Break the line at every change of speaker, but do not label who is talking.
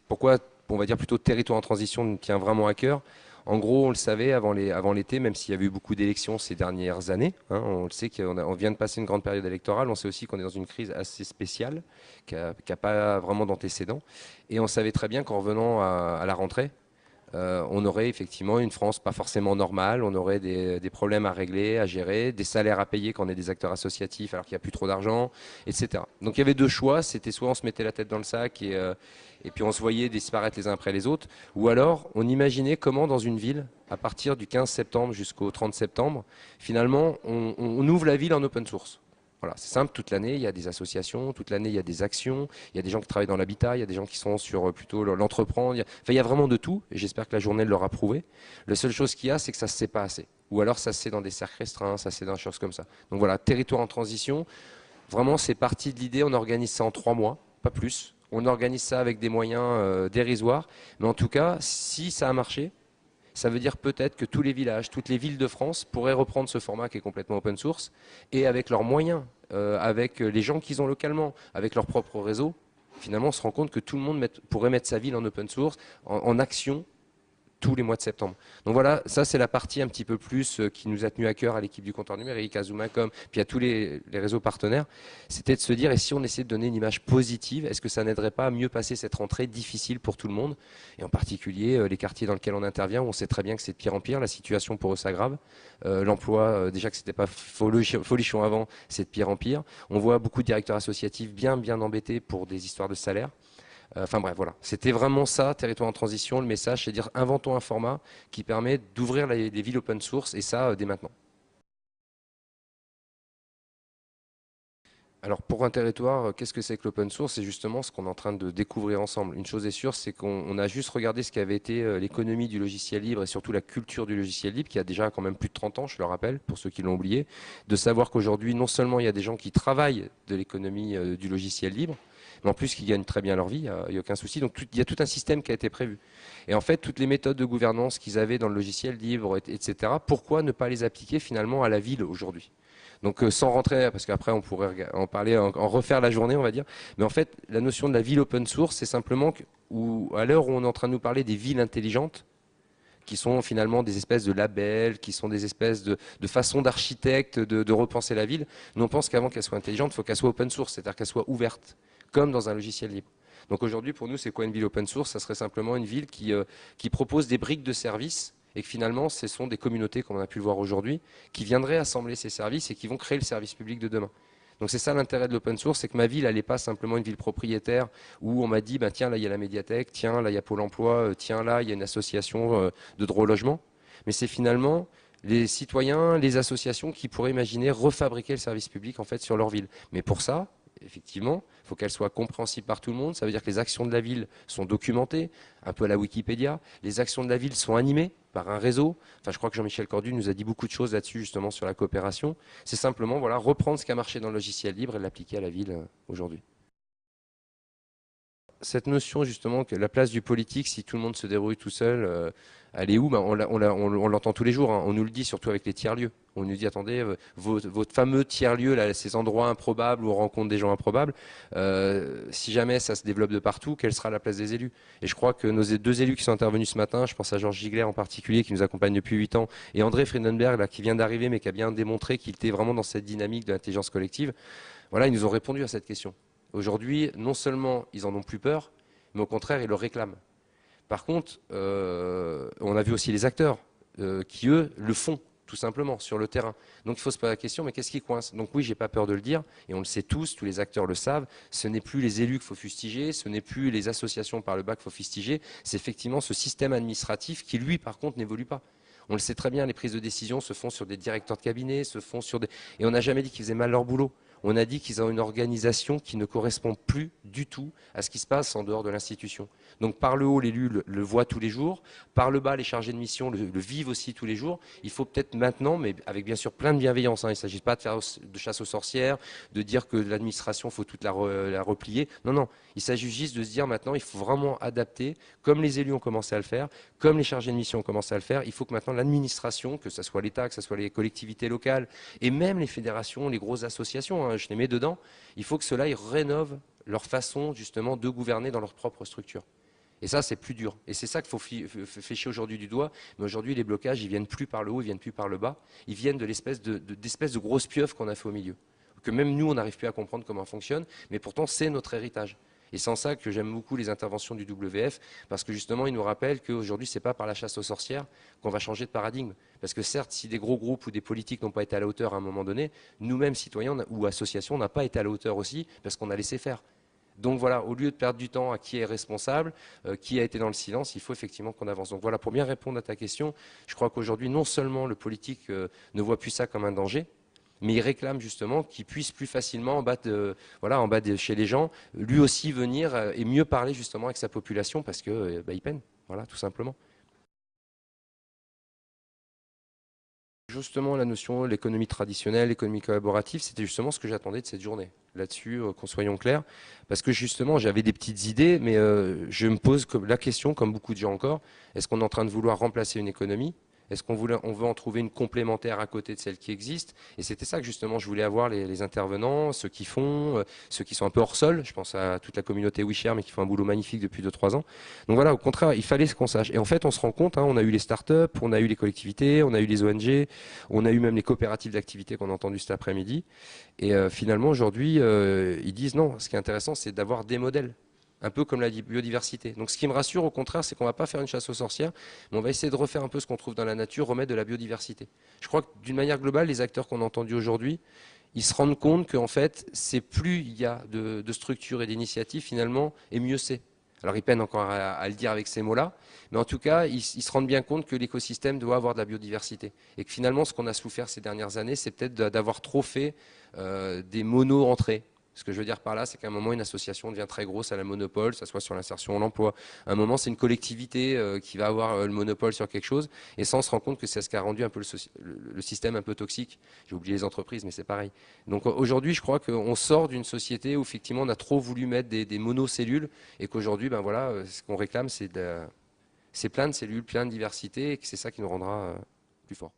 pourquoi, on va dire plutôt territoire en transition nous tient vraiment à cœur. En gros, on le savait avant l'été, même s'il y a eu beaucoup d'élections ces dernières années. Hein, on le sait qu'on vient de passer une grande période électorale. On sait aussi qu'on est dans une crise assez spéciale, qui n'a pas vraiment d'antécédent. Et on savait très bien qu'en revenant à la rentrée, on aurait effectivement une France pas forcément normale, on aurait des problèmes à régler, à gérer, des salaires à payer quand on est des acteurs associatifs alors qu'il n'y a plus trop d'argent, etc. Donc il y avait deux choix, c'était soit on se mettait la tête dans le sac et puis on se voyait disparaître les uns après les autres, ou alors on imaginait comment dans une ville, à partir du 15 septembre jusqu'au 30 septembre, finalement on ouvre la ville en open source. Voilà, c'est simple, toute l'année, il y a des associations, toute l'année, il y a des actions, il y a des gens qui travaillent dans l'habitat, il y a des gens qui sont sur plutôt l'entreprendre. Enfin, il y a vraiment de tout, et j'espère que la journée l'aura prouvé. La seule chose qu'il y a, c'est que ça ne se sait pas assez. Ou alors ça se sait dans des cercles restreints, ça se sait dans des choses comme ça. Donc voilà, territoire en transition, vraiment, c'est parti de l'idée, on organise ça en 3 mois, pas plus. On organise ça avec des moyens dérisoires, mais en tout cas, si ça a marché, ça veut dire peut-être que tous les villages, toutes les villes de France pourraient reprendre ce format qui est complètement open source et avec leurs moyens, avec les gens qu'ils ont localement, avec leur propre réseau, finalement on se rend compte que tout le monde pourrait mettre sa ville en open source, en action tous les mois de septembre. Donc voilà, ça c'est la partie un petit peu plus qui nous a tenu à cœur à l'équipe du comptoir numérique, à Zoomacom, puis à tous les réseaux partenaires, c'était de se dire, et si on essayait de donner une image positive, est-ce que ça n'aiderait pas à mieux passer cette rentrée difficile pour tout le monde, et en particulier les quartiers dans lesquels on intervient, où on sait très bien que c'est de pire en pire, la situation pour eux s'aggrave, l'emploi, déjà que c'était pas folichon avant, c'est de pire en pire, on voit beaucoup de directeurs associatifs bien embêtés pour des histoires de salaire. Enfin bref, voilà. C'était vraiment ça, territoire en transition. Le message, c'est de dire inventons un format qui permet d'ouvrir les villes open source et ça dès maintenant. Alors pour un territoire, qu'est-ce que c'est que l'open source? C'est justement ce qu'on est en train de découvrir ensemble. Une chose est sûre, c'est qu'on a juste regardé ce qu'avait été l'économie du logiciel libre et surtout la culture du logiciel libre, qui a déjà quand même plus de 30 ans, je le rappelle, pour ceux qui l'ont oublié, de savoir qu'aujourd'hui, non seulement il y a des gens qui travaillent de l'économie du logiciel libre, mais en plus qui gagnent très bien leur vie, il n'y a aucun souci. Donc il y a tout un système qui a été prévu. Et en fait, toutes les méthodes de gouvernance qu'ils avaient dans le logiciel libre, etc., pourquoi ne pas les appliquer finalement à la ville aujourd'hui? Donc sans rentrer, parce qu'après on pourrait en parler, en refaire la journée, on va dire. Mais en fait, la notion de la ville open source, c'est simplement que, à l'heure où on est en train de nous parler des villes intelligentes, qui sont finalement des espèces de labels, qui sont des espèces de façons d'architectes de repenser la ville, nous on pense qu'avant qu'elle soit intelligente, il faut qu'elle soit open source, c'est-à-dire qu'elle soit ouverte, comme dans un logiciel libre. Donc aujourd'hui, pour nous, c'est quoi une ville open source? Ça serait simplement une ville qui propose des briques de services et que finalement, ce sont des communautés, comme on a pu le voir aujourd'hui, qui viendraient assembler ces services et qui vont créer le service public de demain. Donc c'est ça l'intérêt de l'open source, c'est que ma ville, elle n'est pas simplement une ville propriétaire où on m'a dit, bah, tiens, là, il y a la médiathèque, tiens, là, il y a Pôle emploi, tiens, là, il y a une association de droit au logement. Mais c'est finalement les citoyens, les associations qui pourraient imaginer refabriquer le service public en fait sur leur ville. Mais pour ça, effectivement, il faut qu'elle soit compréhensible par tout le monde. Ça veut dire que les actions de la ville sont documentées, un peu à la Wikipédia. Les actions de la ville sont animées par un réseau. Enfin, je crois que Jean-Michel Cordu nous a dit beaucoup de choses là-dessus, justement, sur la coopération. C'est simplement voilà, reprendre ce qui a marché dans le logiciel libre et l'appliquer à la ville aujourd'hui. Cette notion justement que la place du politique, si tout le monde se débrouille tout seul, elle est où? Ben, on l'entend tous les jours, hein. On nous le dit surtout avec les tiers-lieux. On nous dit, attendez, votre fameux tiers-lieu, là, ces endroits improbables où on rencontre des gens improbables, si jamais ça se développe de partout, quelle sera la place des élus? Et je crois que nos deux élus qui sont intervenus ce matin, je pense à Georges Gigler en particulier, qui nous accompagne depuis 8 ans, et André Friedenberg, là, qui vient d'arriver, mais qui a bien démontré qu'il était vraiment dans cette dynamique de l'intelligence collective, voilà, ils nous ont répondu à cette question. Aujourd'hui, non seulement ils en ont plus peur, mais au contraire, ils le réclament. Par contre, on a vu aussi les acteurs qui, eux, le font tout simplement sur le terrain. Donc il faut se poser la question, mais qu'est-ce qui coince? Donc oui, j'ai pas peur de le dire, et on le sait tous les acteurs le savent, ce n'est plus les élus qu'il faut fustiger, ce n'est plus les associations par le bas qu'il faut fustiger, c'est effectivement ce système administratif qui, lui, par contre, n'évolue pas. On le sait très bien, les prises de décision se font sur des directeurs de cabinet, se font sur des... Et on n'a jamais dit qu'ils faisaient mal leur boulot. On a dit qu'ils ont une organisation qui ne correspond plus du tout à ce qui se passe en dehors de l'institution. Donc par le haut, l'élu le voit tous les jours, par le bas, les chargés de mission le vivent aussi tous les jours. Il faut peut-être maintenant, mais avec bien sûr plein de bienveillance, hein, il ne s'agit pas de faire de chasse aux sorcières, de dire que l'administration, il faut toute la replier. Non, non, il s'agit juste de se dire maintenant, il faut vraiment adapter, comme les élus ont commencé à le faire, comme les chargés de mission ont commencé à le faire, il faut que maintenant l'administration, que ce soit l'État, que ce soit les collectivités locales, et même les fédérations, les grosses associations, hein, je les mets dedans, il faut que cela ils rénovent leur façon justement de gouverner dans leur propre structure. Et ça, c'est plus dur. Et c'est ça qu'il faut flécher aujourd'hui du doigt. Mais aujourd'hui, les blocages, ils viennent plus par le haut, ils viennent plus par le bas. Ils viennent de l'espèce de grosse pieuvre qu'on a fait au milieu. Que même nous, on n'arrive plus à comprendre comment elle fonctionne. Mais pourtant, c'est notre héritage. Et c'est en ça que j'aime beaucoup les interventions du WF, parce que justement, ils nous rappellent qu'aujourd'hui, ce n'est pas par la chasse aux sorcières qu'on va changer de paradigme. Parce que certes, si des gros groupes ou des politiques n'ont pas été à la hauteur à un moment donné, nous-mêmes, citoyens ou associations, on n'a pas été à la hauteur aussi, parce qu'on a laissé faire. Donc voilà, au lieu de perdre du temps à qui est responsable, qui a été dans le silence, il faut effectivement qu'on avance. Donc voilà, pour bien répondre à ta question, je crois qu'aujourd'hui, non seulement le politique ne voit plus ça comme un danger, mais il réclame justement qu'il puisse plus facilement, en bas de chez les gens, lui aussi venir et mieux parler justement avec sa population parce que il peine, voilà, tout simplement. Justement, la notion de l'économie traditionnelle, l'économie collaborative, c'était justement ce que j'attendais de cette journée. Là-dessus, qu'on soyons clairs, parce que justement, j'avais des petites idées, mais je me pose la question, comme beaucoup de gens encore, est-ce qu'on est en train de vouloir remplacer une économie? Est-ce qu'on veut en trouver une complémentaire à côté de celle qui existe? Et c'était ça que justement je voulais avoir les intervenants, ceux qui font, ceux qui sont un peu hors sol. Je pense à toute la communauté WeShare, mais qui font un boulot magnifique depuis 2-3 ans. Donc voilà, au contraire, il fallait qu'on sache. Et en fait, on se rend compte, hein, on a eu les startups, on a eu les collectivités, on a eu les ONG, on a eu même les coopératives d'activité qu'on a entendues cet après-midi. Et finalement, aujourd'hui, ils disent non, ce qui est intéressant, c'est d'avoir des modèles. Un peu comme la biodiversité. Donc ce qui me rassure au contraire, c'est qu'on ne va pas faire une chasse aux sorcières, mais on va essayer de refaire un peu ce qu'on trouve dans la nature, remettre de la biodiversité. Je crois que d'une manière globale, les acteurs qu'on a entendus aujourd'hui, ils se rendent compte qu'en fait, c'est plus il y a de structures et d'initiatives finalement, et mieux c'est. Alors ils peinent encore à le dire avec ces mots-là, mais en tout cas, ils se rendent bien compte que l'écosystème doit avoir de la biodiversité. Et que finalement, ce qu'on a souffert ces dernières années, c'est peut-être d'avoir trop fait des mono-entrées. Ce que je veux dire par là, c'est qu'à un moment, une association devient très grosse à la monopole, que ce soit sur l'insertion, l'emploi. À un moment, c'est une collectivité qui va avoir le monopole sur quelque chose. Et ça, on se rend compte que c'est ce qui a rendu un peu le système un peu toxique. J'ai oublié les entreprises, mais c'est pareil. Donc aujourd'hui, je crois qu'on sort d'une société où effectivement, on a trop voulu mettre des monocellules et qu'aujourd'hui, ben voilà, ce qu'on réclame, c'est plein de cellules, plein de diversité et que c'est ça qui nous rendra plus forts.